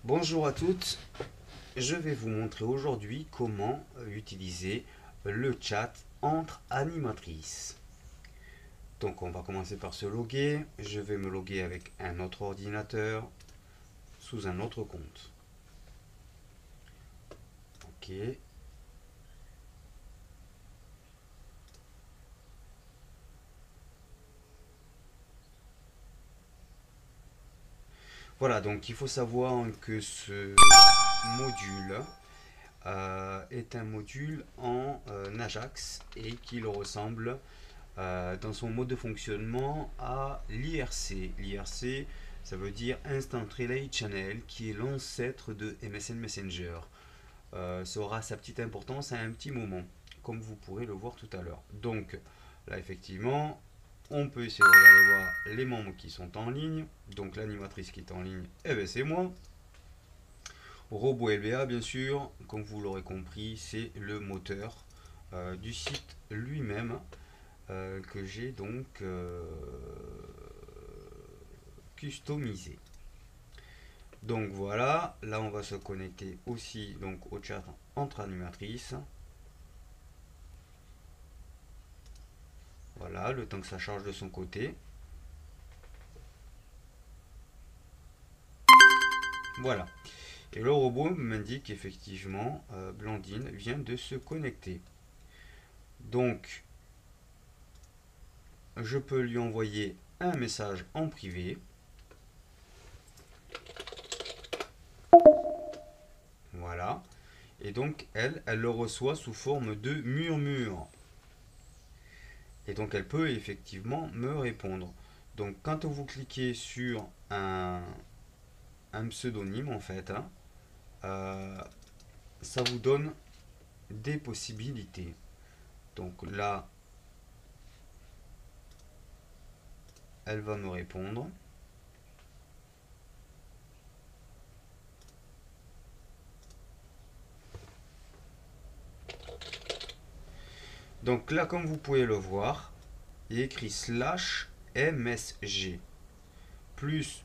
Bonjour à toutes, je vais vous montrer aujourd'hui comment utiliser le chat entre animatrices. Donc on va commencer par se loguer, je vais me loguer avec un autre ordinateur sous un autre compte. Ok. Voilà, donc il faut savoir que ce module est un module en Ajax et qu'il ressemble dans son mode de fonctionnement à l'IRC. L'IRC, ça veut dire Instant Relay Channel, qui est l'ancêtre de MSN Messenger. Ça aura sa petite importance à un petit moment, comme vous pourrez le voir tout à l'heure. Donc, là, effectivement, on peut essayer de regarder voir les membres qui sont en ligne. Donc, l'animatrice qui est en ligne, eh ben, c'est moi. Robot LBA, bien sûr, comme vous l'aurez compris, c'est le moteur du site lui-même que j'ai donc customisé. Donc voilà, là on va se connecter aussi donc au chat entre animatrices. Voilà, le temps que ça charge de son côté. Voilà. Et le robot m'indique effectivement Blandine vient de se connecter. Donc je peux lui envoyer un message en privé. Voilà. Et donc elle le reçoit sous forme de murmure. Et donc elle peut effectivement me répondre. Donc quand vous cliquez sur un pseudonyme en fait, hein, euh, ça vous donne des possibilités. Donc là, elle va me répondre. Donc là, comme vous pouvez le voir, il est écrit slash MSG plus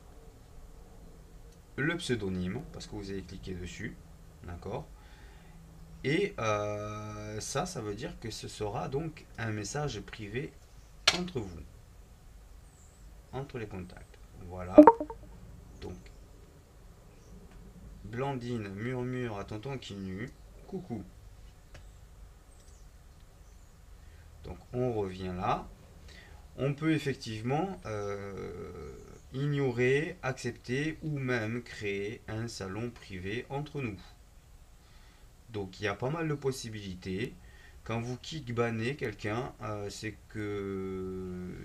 le pseudonyme, parce que vous avez cliqué dessus, d'accord. Et ça veut dire que ce sera donc un message privé entre vous, entre les contacts. Voilà. Donc, Blandine murmure à tonton qui nu. Coucou. Donc, on revient là. On peut effectivement ignorer, accepter ou même créer un salon privé entre nous. Donc, il y a pas mal de possibilités. Quand vous kickbannez quelqu'un, c'est que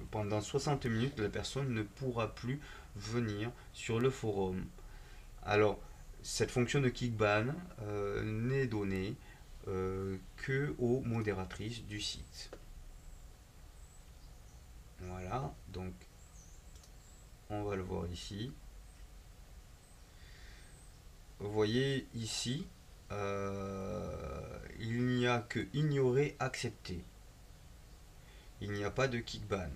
pendant 60 minutes, la personne ne pourra plus venir sur le forum. Alors, cette fonction de kickban n'est donnée que aux modératrices du site. Voilà, donc on va le voir ici. Vous voyez ici, il n'y a que ignorer, accepter. Il n'y a pas de kickban.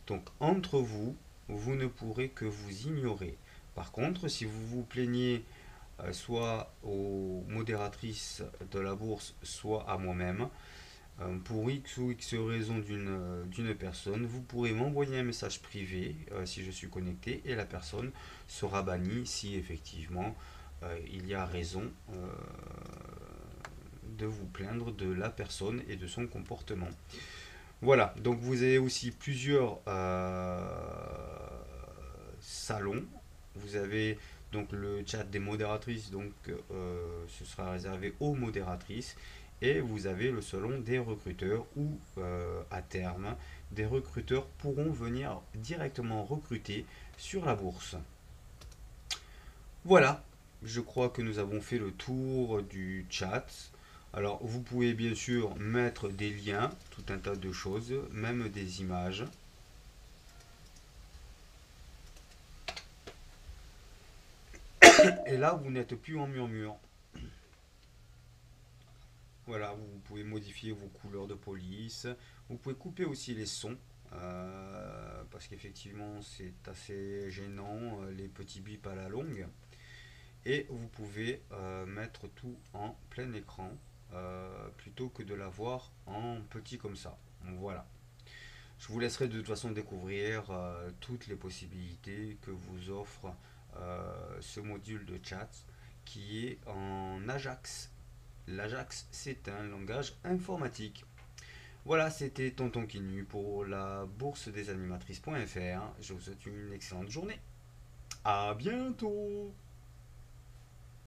Donc entre vous, vous ne pourrez que vous ignorer. Par contre, si vous vous plaignez soit aux modératrices de la bourse, soit à moi-même, pour X ou X raison d'une personne, vous pourrez m'envoyer un message privé si je suis connecté et la personne sera bannie si effectivement il y a raison de vous plaindre de la personne et de son comportement. Voilà, donc vous avez aussi plusieurs salons. Vous avez donc le chat des modératrices, donc ce sera réservé aux modératrices. Et vous avez le salon des recruteurs où à terme, des recruteurs pourront venir directement recruter sur la bourse. Voilà, je crois que nous avons fait le tour du chat. Alors vous pouvez bien sûr mettre des liens, tout un tas de choses, même des images. Et là, vous n'êtes plus en murmure. Voilà, vous pouvez modifier vos couleurs de police. Vous pouvez couper aussi les sons. parce qu'effectivement c'est assez gênant, les petits bips à la longue. Et vous pouvez mettre tout en plein écran plutôt que de l'avoir en petit comme ça. Donc voilà. Je vous laisserai de toute façon découvrir toutes les possibilités que vous offre ce module de chat qui est en Ajax. L'Ajax, c'est un langage informatique. Voilà, c'était Tonton Kinu pour la bourse des animatrices.fr. Je vous souhaite une excellente journée. À bientôt!